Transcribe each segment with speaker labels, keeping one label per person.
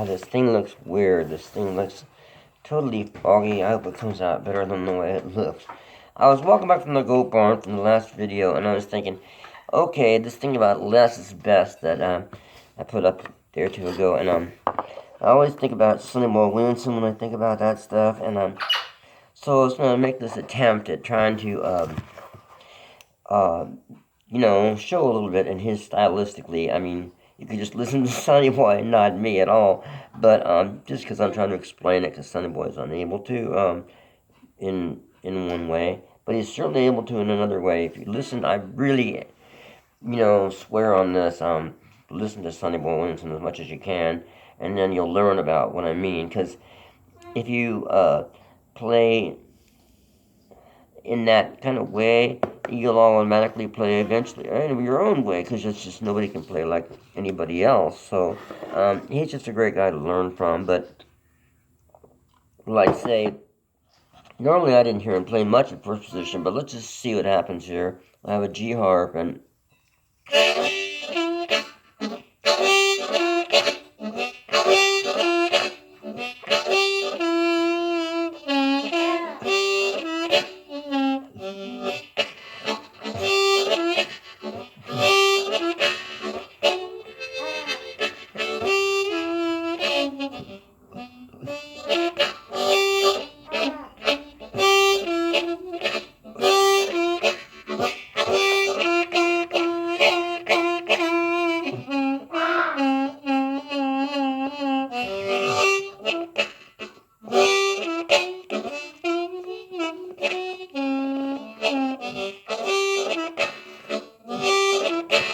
Speaker 1: This thing looks weird. This thing looks totally foggy. I hope it comes out better than the way it looks. I was walking back from the goat barn from the last video, and I was thinking, okay, this thing about less is best that I put up there two ago, and I always think about Sonny Boy when I think about that stuff, and so I was going to make this attempt at trying to show a little bit in his stylistically. I mean, you could just listen to Sonny Boy and not me at all, but just because I'm trying to explain it, because Sonny Boy is unable to in one way, but he's certainly able to in another way. If you listen, I really, swear on this. Listen to Sonny Boy Williamson as much as you can, and then you'll learn about what I mean. Because if you play in that kind of way, you'll automatically play eventually in your own way, because it's just nobody can play like anybody else. So he's just a great guy to learn from. But like say, normally I didn't hear him play much in first position, but let's just see what happens here. I have a G harp and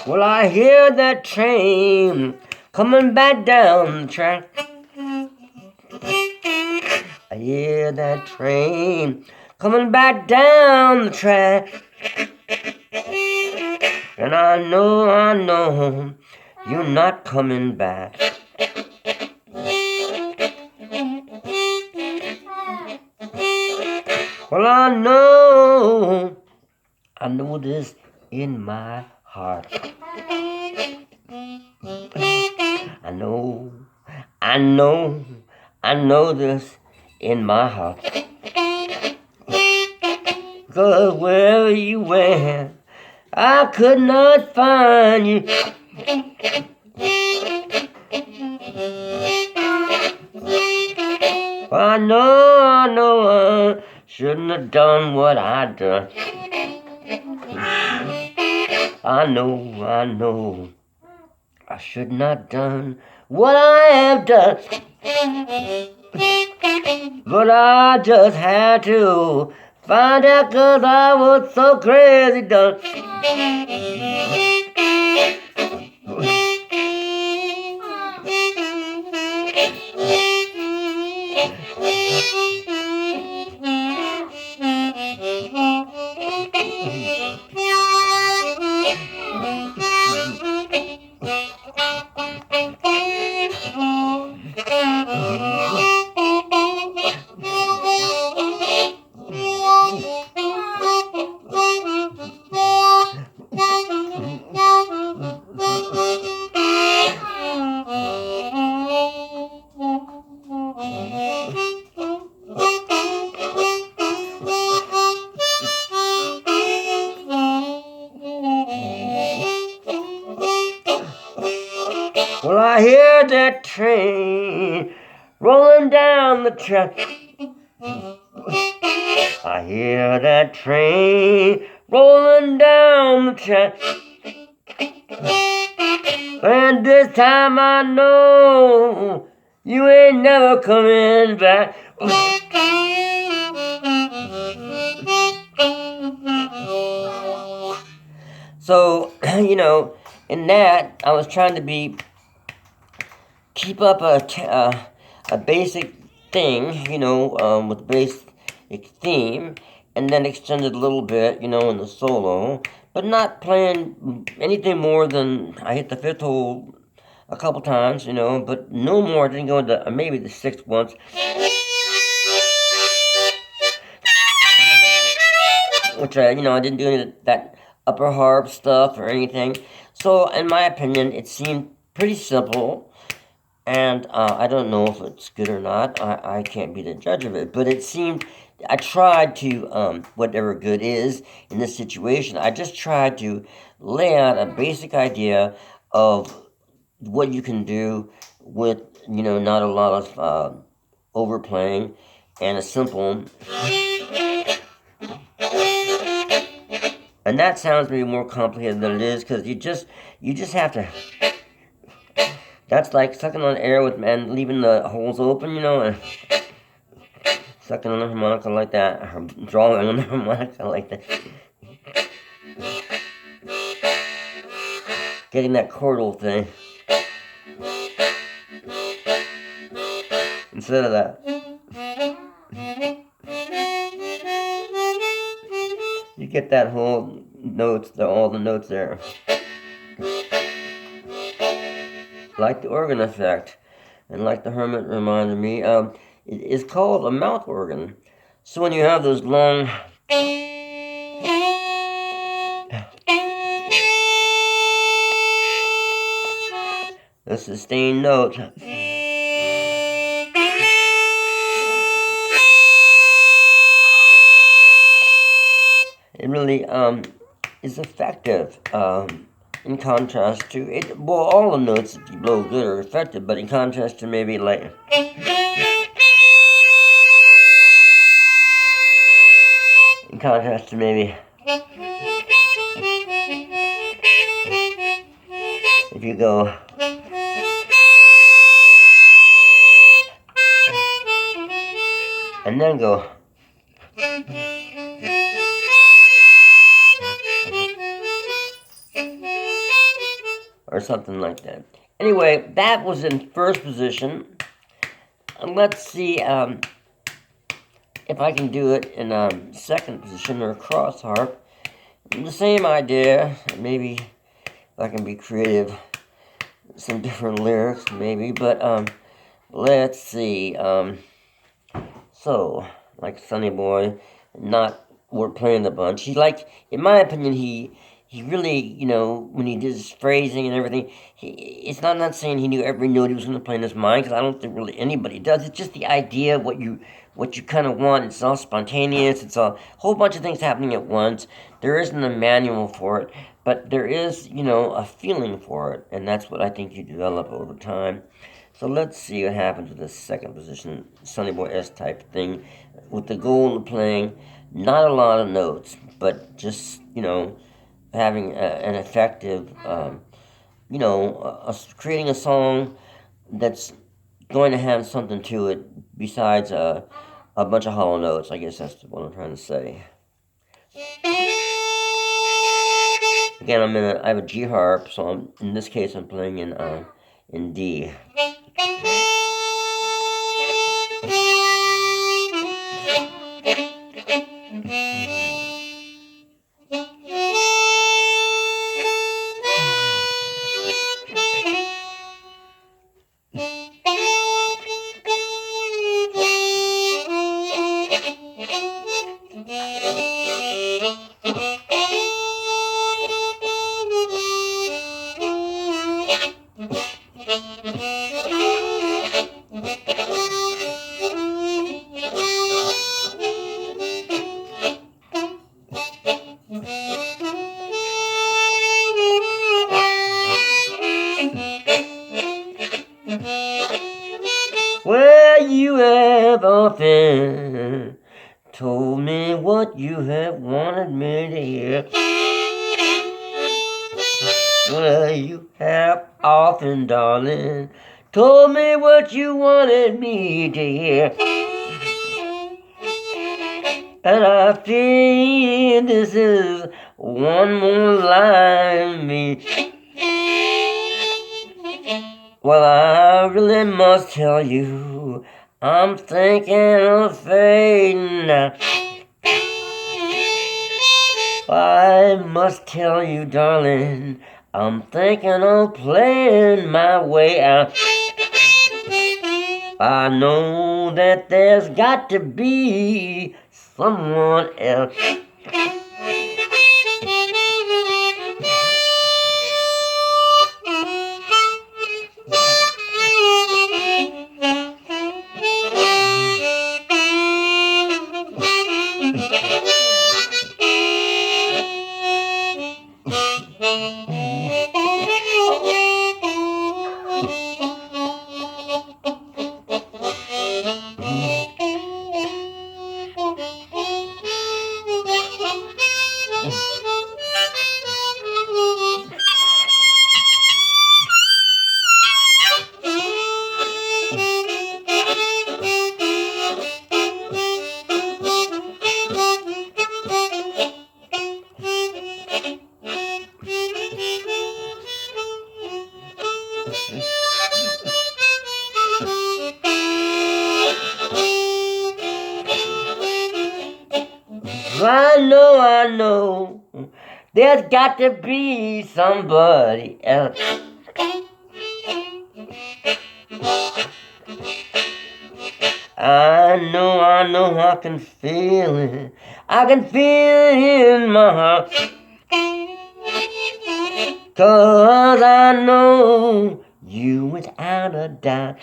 Speaker 1: well, I hear that train coming back down the track. I hear that train coming back down the track. And I know, you're not coming back. Well, I know this in my heart. I know this in my heart. 'Cause wherever you went, I could not find you. I know I shouldn't have done what I done. I know I should not done what I have done. But I just had to find out 'cause I was so crazy done. Well, I hear that train rolling down the track. I hear that train rolling down the track. And this time I know you ain't never coming back. So, in that, I was trying to keep up a basic thing, with basic theme, and then extend it a little bit, in the solo, but not playing anything more than I hit the fifth hole a couple times, but no more. I didn't go into maybe the sixth once. Which I didn't do any of that upper harp stuff or anything. So, in my opinion, it seemed pretty simple. And I don't know if it's good or not. I can't be the judge of it. But it seemed, I tried to, whatever good is in this situation, I just tried to lay out a basic idea of what you can do with, not a lot of overplaying and a simple. And that sounds maybe more complicated than it is, because you just have to. That's like sucking on air with and leaving the holes open, and sucking on a harmonica like that, or drawing on a harmonica like that. Getting that chordal thing. Instead of that. You get that whole notes, all the notes there. Like the organ effect, and like the hermit reminded me, it is called a mouth organ. So when you have those long, the sustained notes, it really is effective. In contrast to it, well, all the notes if you blow good are effective, but in contrast to maybe like. In contrast to maybe. If you go. And then go. Or something like that. Anyway, that was in first position. And let's see if I can do it in second position or cross harp. The same idea. Maybe if I can be creative, some different lyrics maybe. But let's see. So, like Sonny Boy, we're playing the bunch. In my opinion, he really, when he did his phrasing and everything, it's not saying he knew every note he was going to play in his mind, because I don't think really anybody does. It's just the idea of what you kind of want. It's all spontaneous. It's a whole bunch of things happening at once. There isn't a manual for it, but there is, a feeling for it, and that's what I think you develop over time. So let's see what happens with this second position, Sonny Boy S-type thing, with the goal of playing not a lot of notes, but just, having an effective, creating a song that's going to have something to it besides a bunch of hollow notes. I guess that's what I'm trying to say. Again, I have a G harp, so in this case I'm playing in D. Well, you have often told me what you have wanted me to hear. Well, you have often, darling, told me what you wanted me to hear. And I feel this is one more line me. Well, I really must tell you, I'm thinking of fading now. I must tell you, darling, I'm thinking of playing my way out. I know that there's got to be someone else. I know, there's got to be somebody else. I know, I can feel it. I can feel it in my heart. 'Cause I know you without a doubt.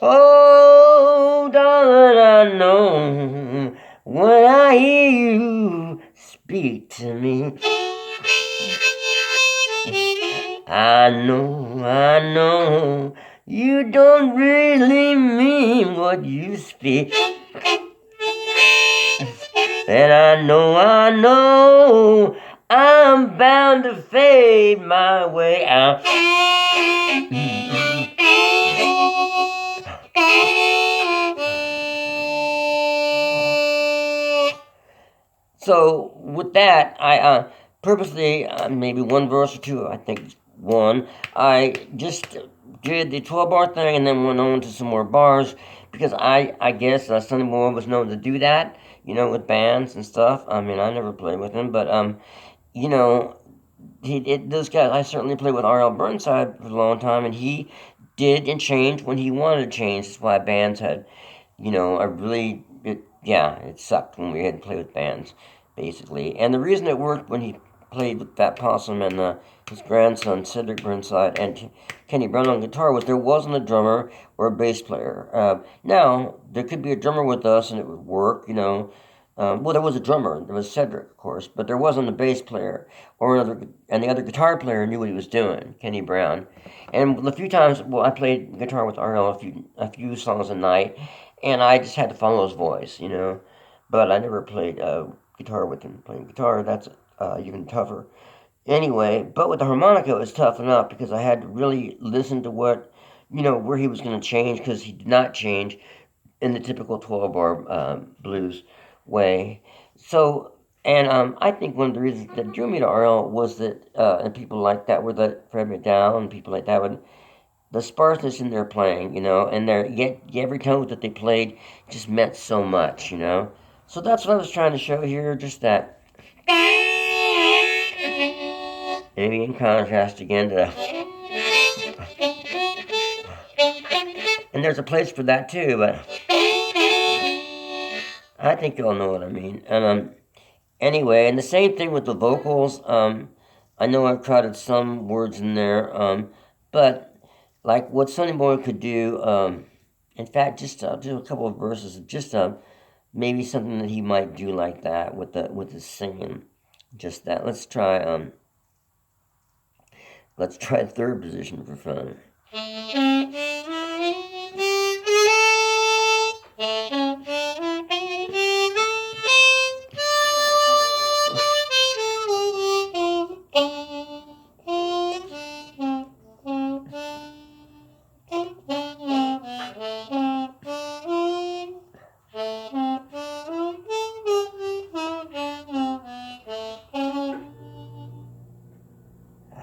Speaker 1: Oh, darling, I know when I hear you speak to me. I know, you don't really mean what you speak. And I know, I'm bound to fade my way out. So with that, I purposely maybe one verse or two, I think one. I just did the 12-bar thing and then went on to some more bars because I guess Sonny Boy was known to do that, with bands and stuff. I mean, I never played with him, but you know, those guys. I certainly played with R.L. Burnside for a long time, and he did and changed when he wanted to change. That's why bands had, it sucked when we had to play with bands, basically. And the reason it worked when he played with Fat Possum and his grandson, Cedric Burnside, and Kenny Brown on guitar was there wasn't a drummer or a bass player. Now, there could be a drummer with us and it would work, well, there was a drummer. There was Cedric, of course, but there wasn't a bass player and the other guitar player knew what he was doing, Kenny Brown. And a few times, well, I played guitar with RL a few songs a night, and I just had to follow his voice, But I never played guitar with him. Playing guitar, that's even tougher. Anyway, but with the harmonica, it was tough enough because I had to really listen to where he was going to change because he did not change in the typical 12-bar blues way. So, and I think one of the reasons that drew me to RL was that, and people like that were the Fred McDowell and people like that would the sparseness in their playing, and yet every tone that they played just meant so much. So that's what I was trying to show here, just that. Maybe in contrast again to, and there's a place for that too, but I think you'll know what I mean. And anyway, and the same thing with the vocals. I know I've crowded some words in there, but like what Sonny Boy could do. In fact, just I'll do a couple of verses, just maybe something that he might do like that with the singing. Just that. Let's try third position for fun.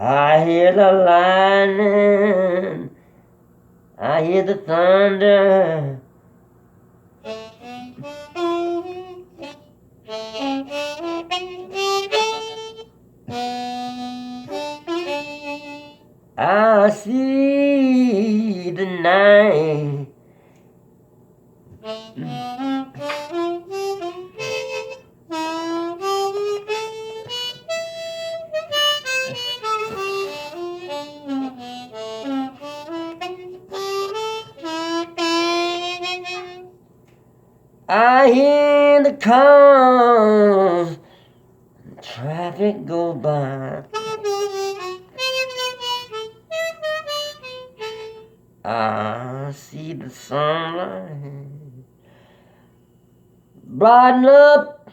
Speaker 1: I hear the lightning, I hear the thunder. I see the night. I hear the cars, traffic go by. I see the sunlight brighten up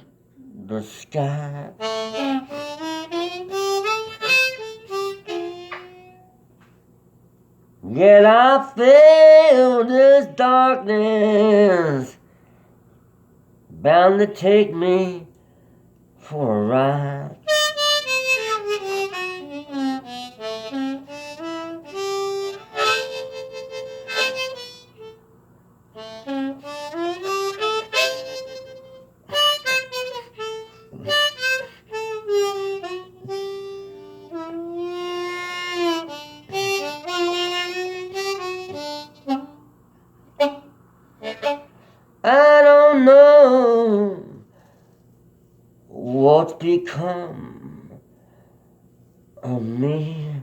Speaker 1: the sky. Yet I feel this darkness bound to take me for a ride. I don't know what's become of me.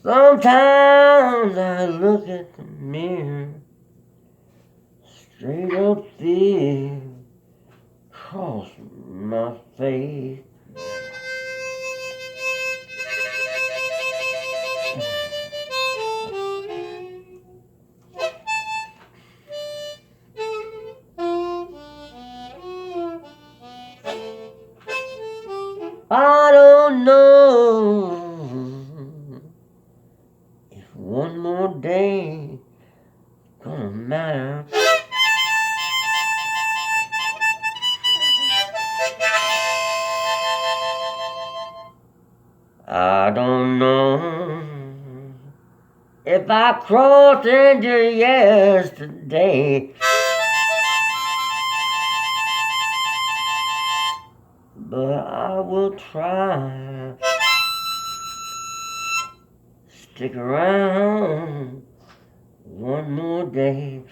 Speaker 1: Sometimes I look at the mirror, straight up fear cross my face. I don't know if one more day gonna matter. I don't know if I crossed into yesterday, but I will try. Stick around one more day.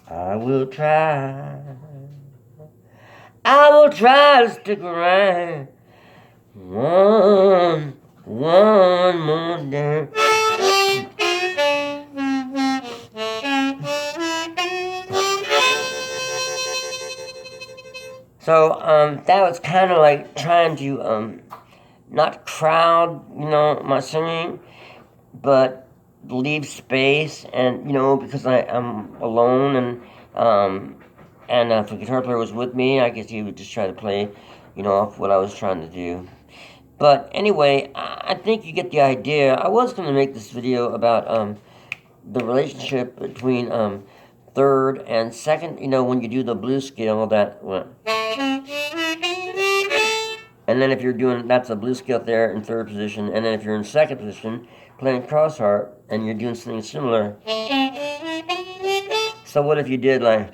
Speaker 1: I will try. I will try to stick around one more day. So that was kind of like trying to not crowd, my singing, but leave space, and because I'm alone, and if the guitar player was with me, I guess he would just try to play, off what I was trying to do. But anyway, I think you get the idea. I was going to make this video about the relationship between third and second. When you do the blues scale, and then if you're doing, that's a blues scale there in third position, and then if you're in second position, playing cross harp, and you're doing something similar. So what if you did like...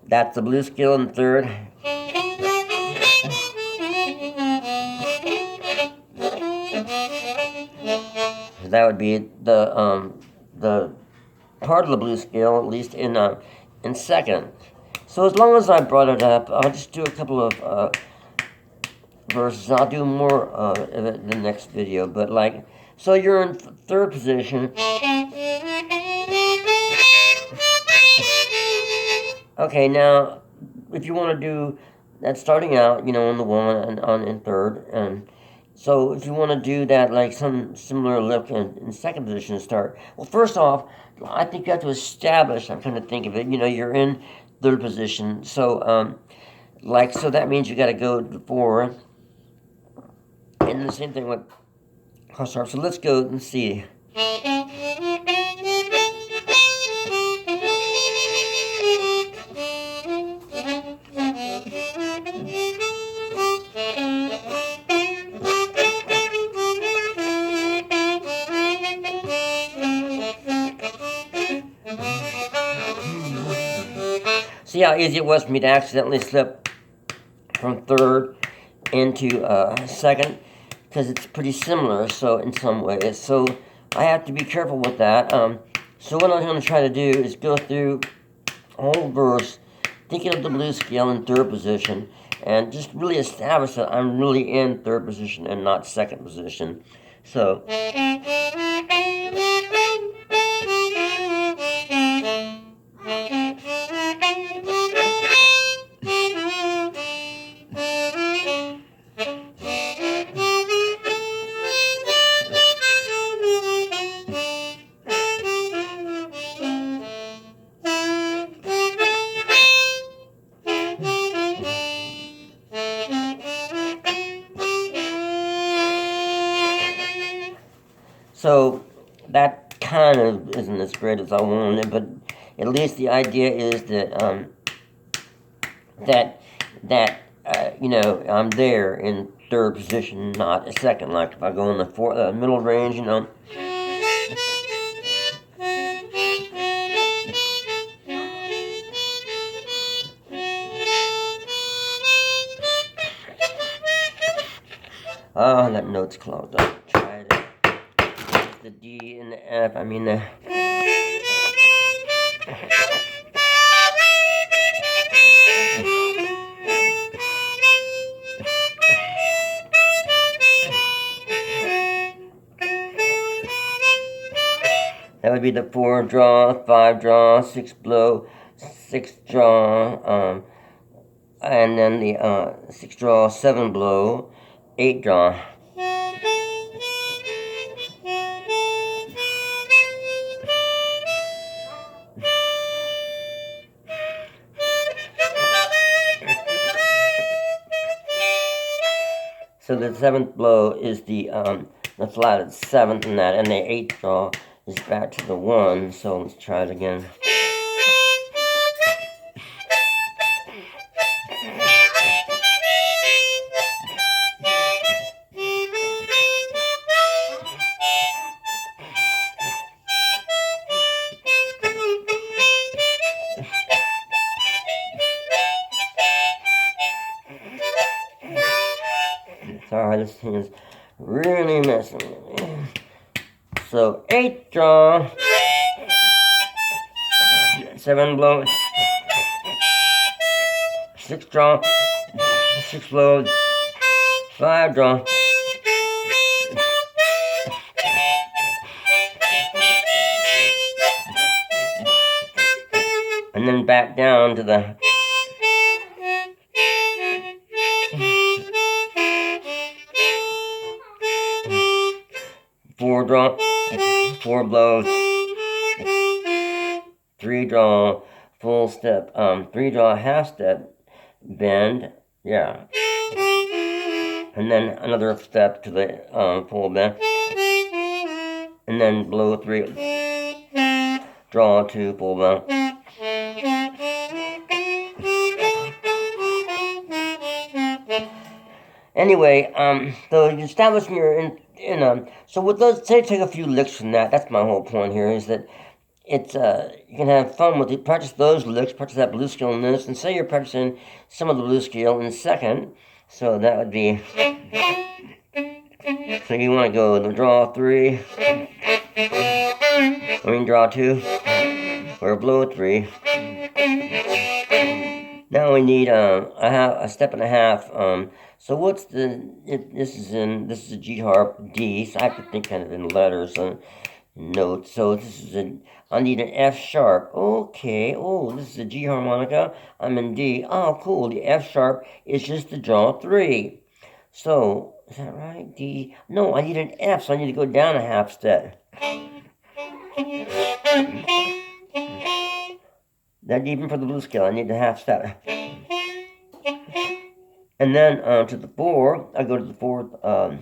Speaker 1: That's the blues scale in third. That would be the part of the blues scale, at least in second. So as long as I brought it up, I'll just do a couple of verses. I'll do more of it in the next video. But so you're in third position. Okay, now if you want to do that starting out, on the one and on in third, and so if you want to do that like some similar lick in second position to start, well, first off, I think you have to establish. I'm trying to think of it. You're in third position, so so that means you got to go to 4, and the same thing with cross harp. So let's go and see. See how easy it was for me to accidentally slip from third into second, because it's pretty similar, so in some ways. So I have to be careful with that. So what I'm going to try to do is go through the whole verse, thinking of the blues scale in third position, and just really establish that I'm really in third position and not second position. So. So that kind of isn't as great as I wanted, but at least the idea is that you know, I'm there in third position, not a second. Like if I go in the middle range, you know. Oh, that note's clogged up. Try it. The D and the F. I mean the. That would be the 4 draw, 5 draw, 6 blow, 6 draw, and then the 6 draw, 7 blow, 8 draw. So the 7th blow is the flatted 7th in that, and the 8th draw is back to the 1. So let's try it again. Sorry, this thing is really messing with me. So 8th draw, 7 blow, 6 draw, 6 blow, 5 draw, and then back down to the 4 draw, 4 blows, 3 draw, full step, 3 draw, half step, bend, yeah, and then another step to the full bend, and then blow 3, draw 2, full bend. Anyway, so you establish your so with those, say take a few licks from that. That's my whole point here, is that it's you can have fun with it. Practice those licks, practice that blues scale in this, and say you're practicing some of the blues scale in second. So that would be. So you want to go the draw 3, draw 2, or blow 3. Now we need a step and a half. So what's this is a G harp D, so I have to think kind of in letters and notes. So this is I need an F sharp. Okay, oh, this is a G harmonica. I'm in D. Oh, cool. The F sharp is just the draw 3. So, is that right? D. No, I need an F, so I need to go down a half step. That even for the blues scale, I need the half step. And then to the 4, I go to the 4th.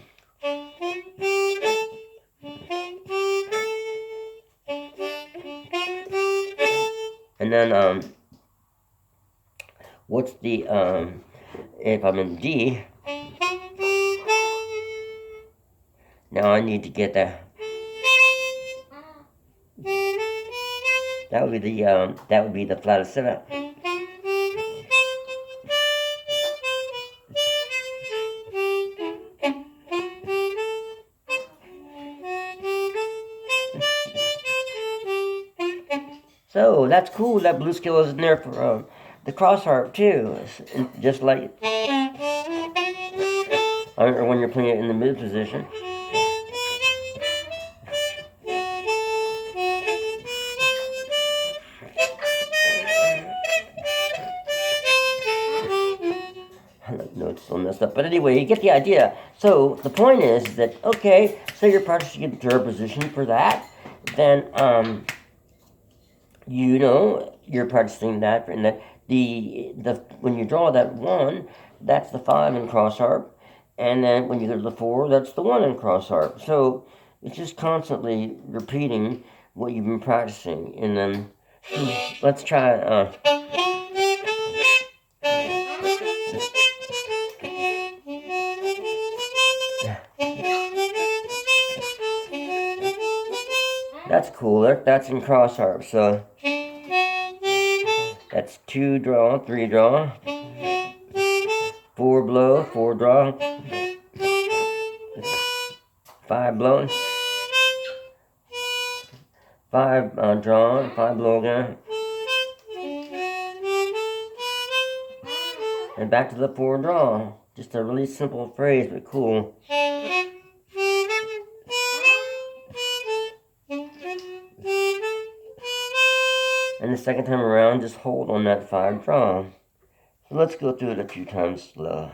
Speaker 1: And then what's the if I'm in D, now I need to get that. That would be the flattest seventh. So that's cool. That blues scale is in there for the cross harp too, just like or when you're playing it in the mid position. No, it's still messed up. But anyway, you get the idea. So the point is that, okay, so you're practicing in third position for that, then you know you're practicing that, and that the when you draw that 1, that's the 5 in cross harp, and then when you go to the 4, that's the 1 in cross harp. So it's just constantly repeating what you've been practicing, and then let's try. That's cool. That's in cross harp. So that's 2 draw, 3 draw, 4 blow, 4 draw, 5 blow, 5 draw, 5 blow again, and back to the 4 draw. Just a really simple phrase, but cool. And the second time around, just hold on that 5 draw. So let's go through it a few times slow.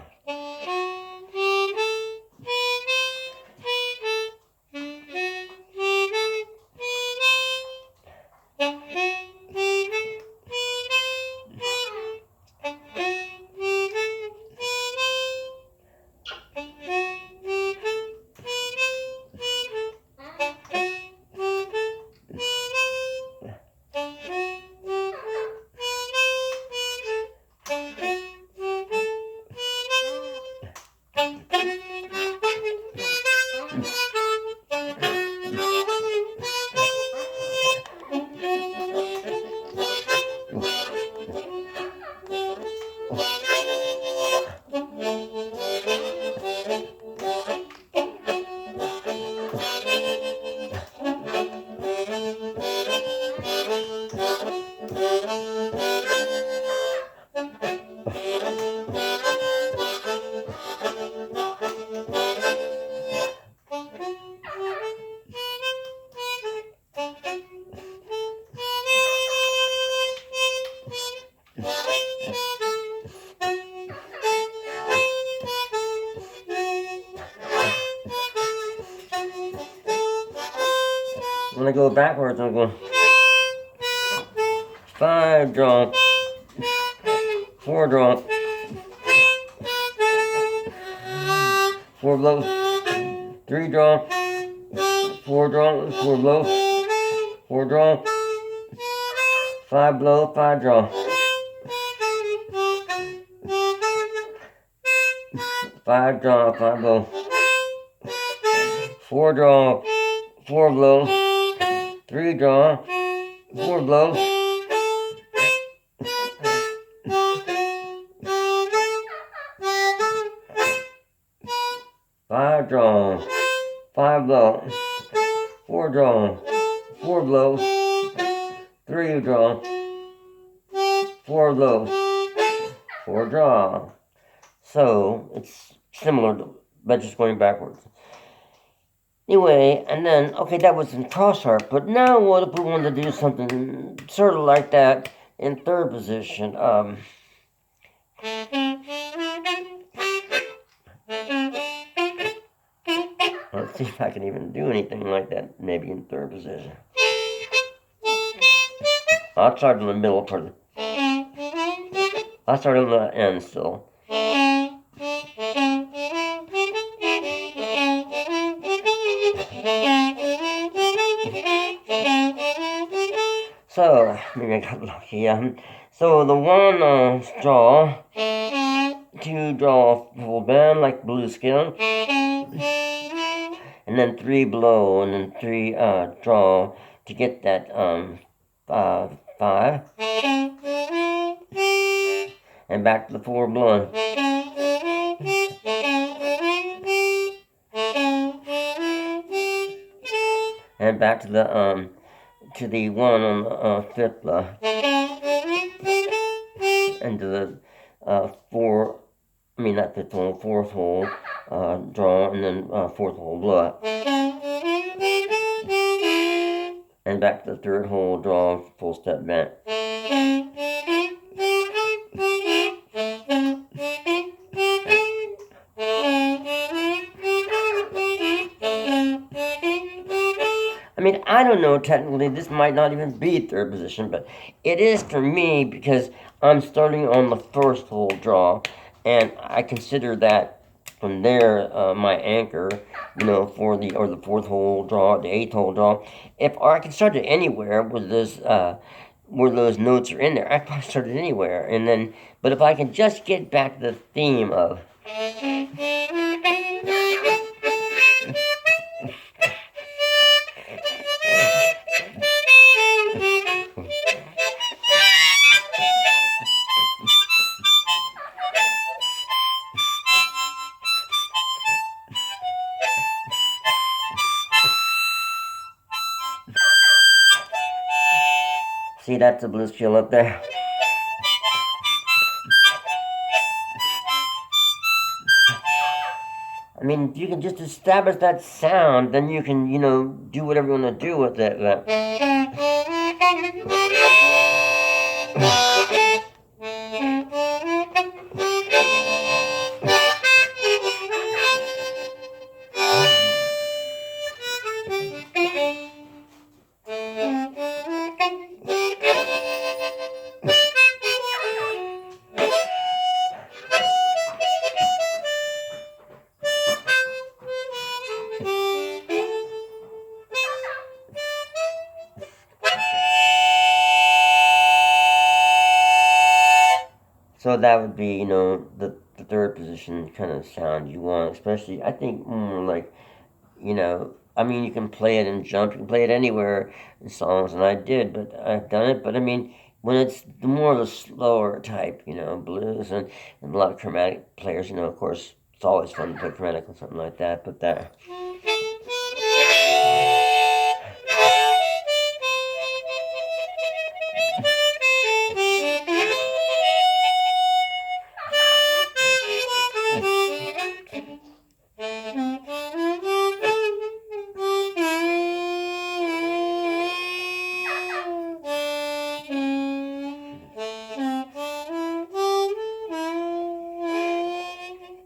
Speaker 1: When I go backwards, I'm going 5 draw, 4 draw, 4 blow, 3 draw, 4 draw, 4 blow, 4 draw, 5 blow, 5 draw, 5 draw, 5 blow, 4 draw, 4 blow, 3 draw, 4 blow, 5 draw, 5 blow, 4 draw, 4 blow, 3 draw, 4 blow, 4 draw. So it's similar, but just going backwards. Anyway, and then, okay, that was in cross harp, but now what if we wanted to do something sort of like that in third position? Let's see if I can even do anything like that, maybe in third position. I'll start in the middle part. I'll start on the end still. So, maybe I got lucky. So the one draw, two draw full bend like blues scale, and then three blow, and then three draw to get that five, and back to the four blowing. And back to the one on the fifth blow, and to the four. I mean not fifth hole, fourth hole draw, and then fourth hole blow up, and back to the third hole draw, full step bent. I mean, I don't know, technically, this might not even be third position, but it is for me because I'm starting on the first hole draw, and I consider that from there my anchor, for the fourth hole draw, the eighth hole draw. I can start it anywhere with this, where those notes are in there. I can start it anywhere, but if I can just get back to the theme of. See, that's a blues fill up there. I mean, if you can just establish that sound, then you can, do whatever you want to do with it. So that would be, the third position kind of sound you want, especially, I think, more like, I mean, you can play it in jump, you can play it anywhere in songs, and I've done it, but I mean, when it's more of a slower type, blues, and a lot of chromatic players, of course, it's always fun to play chromatic or something like that, but that.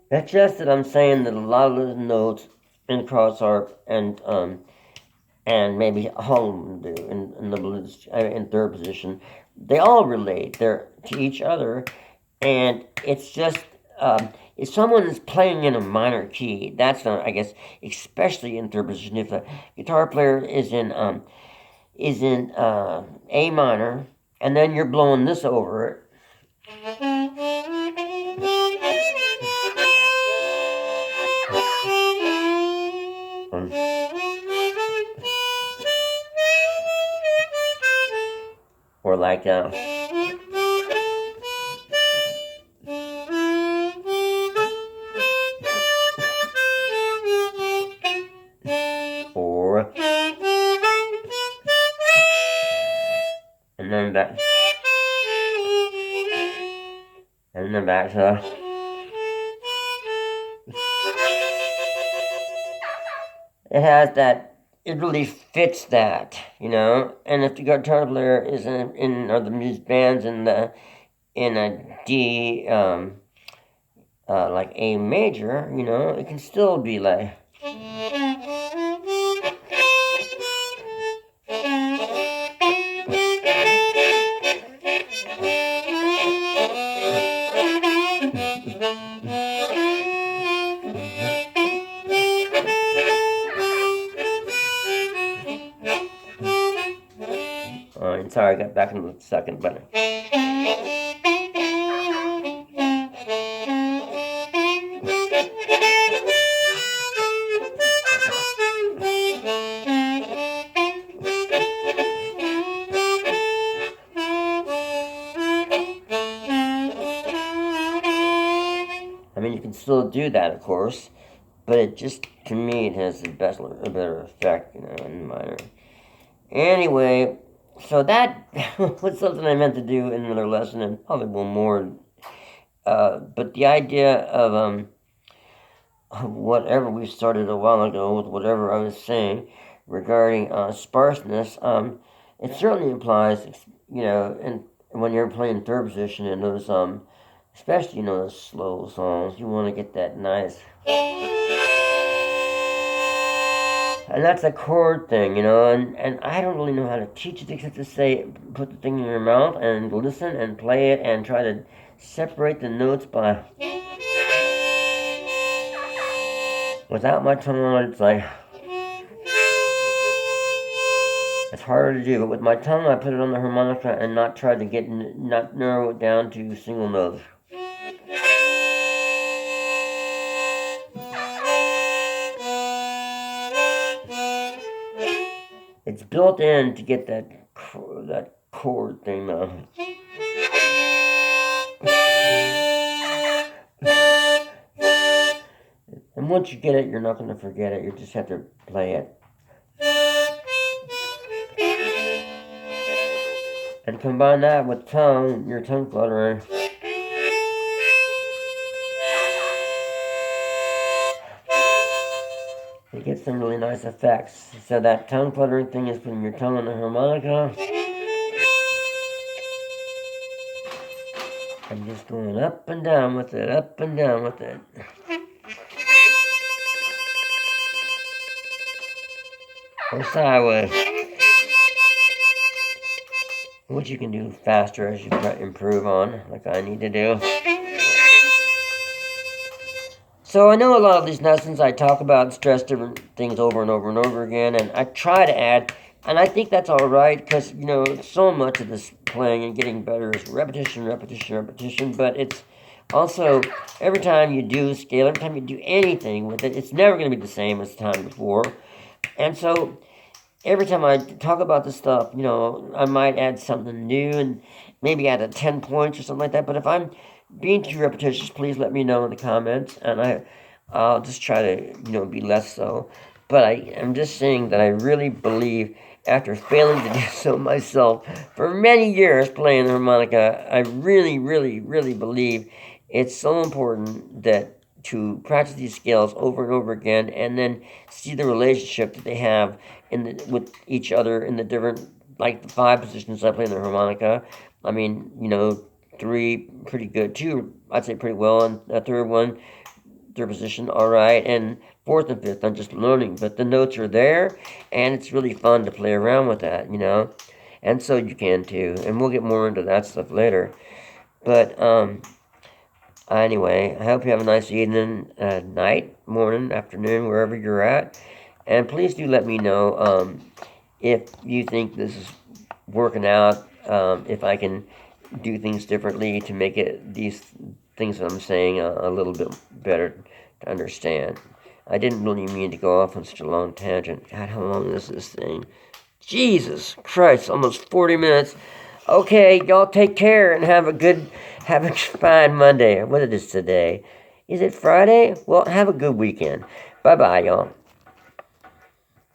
Speaker 1: That's just that I'm saying that a lot of those notes in cross harp and maybe all of them do in the blues in third position, they all relate. They're to each other, and it's just if someone is playing in a minor key, that's not, I guess, especially in third position. If a guitar player is in A minor, and then you're blowing this over it. Or like or and then back to it has that. It really fits that, And if the guitar player is in or the music band's in a D, like A major, it can still be like. sorry, I got back in a second, but... I mean, you can still do that, of course, but it just, to me, it has a better effect, you know, in minor. Anyway, so that was something I meant to do in another lesson, and probably one more. But the idea of whatever we started a while ago with whatever I was saying regarding sparseness, it certainly implies, you know, and when you're playing third position in those, especially, you know, those slow songs, you want to get that nice. And that's a chord thing, you know, and I don't really know how to teach it except to say, put the thing in your mouth and listen and play it and try to separate the notes by... Without my tongue on it, it's like... It's harder to do, but with my tongue, I put it on the harmonica and not try to not narrow it down to single notes. It's built in to get that chord thing though. And once you get it, you're not going to forget it. You just have to play it. And combine that with your tongue fluttering. You get some really nice effects. So that tongue fluttering thing is putting your tongue on the harmonica. And just going up and down with it, up and down with it. Or sideways. Which you can do faster as you improve on, like I need to do. So I know a lot of these lessons I talk about and stress different things over and over and over again, and I try to add, and I think that's all right, because, you know, so much of this playing and getting better is repetition, repetition, repetition, but it's also, every time you do scale, every time you do anything with it, it's never going to be the same as the time before. And so every time I talk about this stuff, you know, I might add something new and maybe add a 10 points or something like that. But if I'm being too repetitious, please let me know in the comments, and I'll just try to, you know, be less so. But I'm just saying that I really believe, after failing to do so myself for many years playing the harmonica, I really, really, really believe it's so important that to practice these scales over and over again, and then see the relationship that they have with each other in the different, like the 5 positions I play in the harmonica. I mean, you know, 3 pretty good, 2 I'd say pretty well, and a third position all right, and 4th and 5th I'm just learning, but the notes are there, and it's really fun to play around with that, you know, and so you can too, and we'll get more into that stuff later. But anyway, I hope you have a nice evening, night, morning, afternoon, wherever you're at. And please do let me know if you think this is working out, if I can do things differently to make these things that I'm saying a little bit better to understand. I didn't really mean to go off on such a long tangent. God, how long is this thing? Jesus Christ, almost 40 minutes. Okay, y'all take care and have a fine Monday. What is this today? Is it Friday? Well, have a good weekend. Bye-bye, y'all.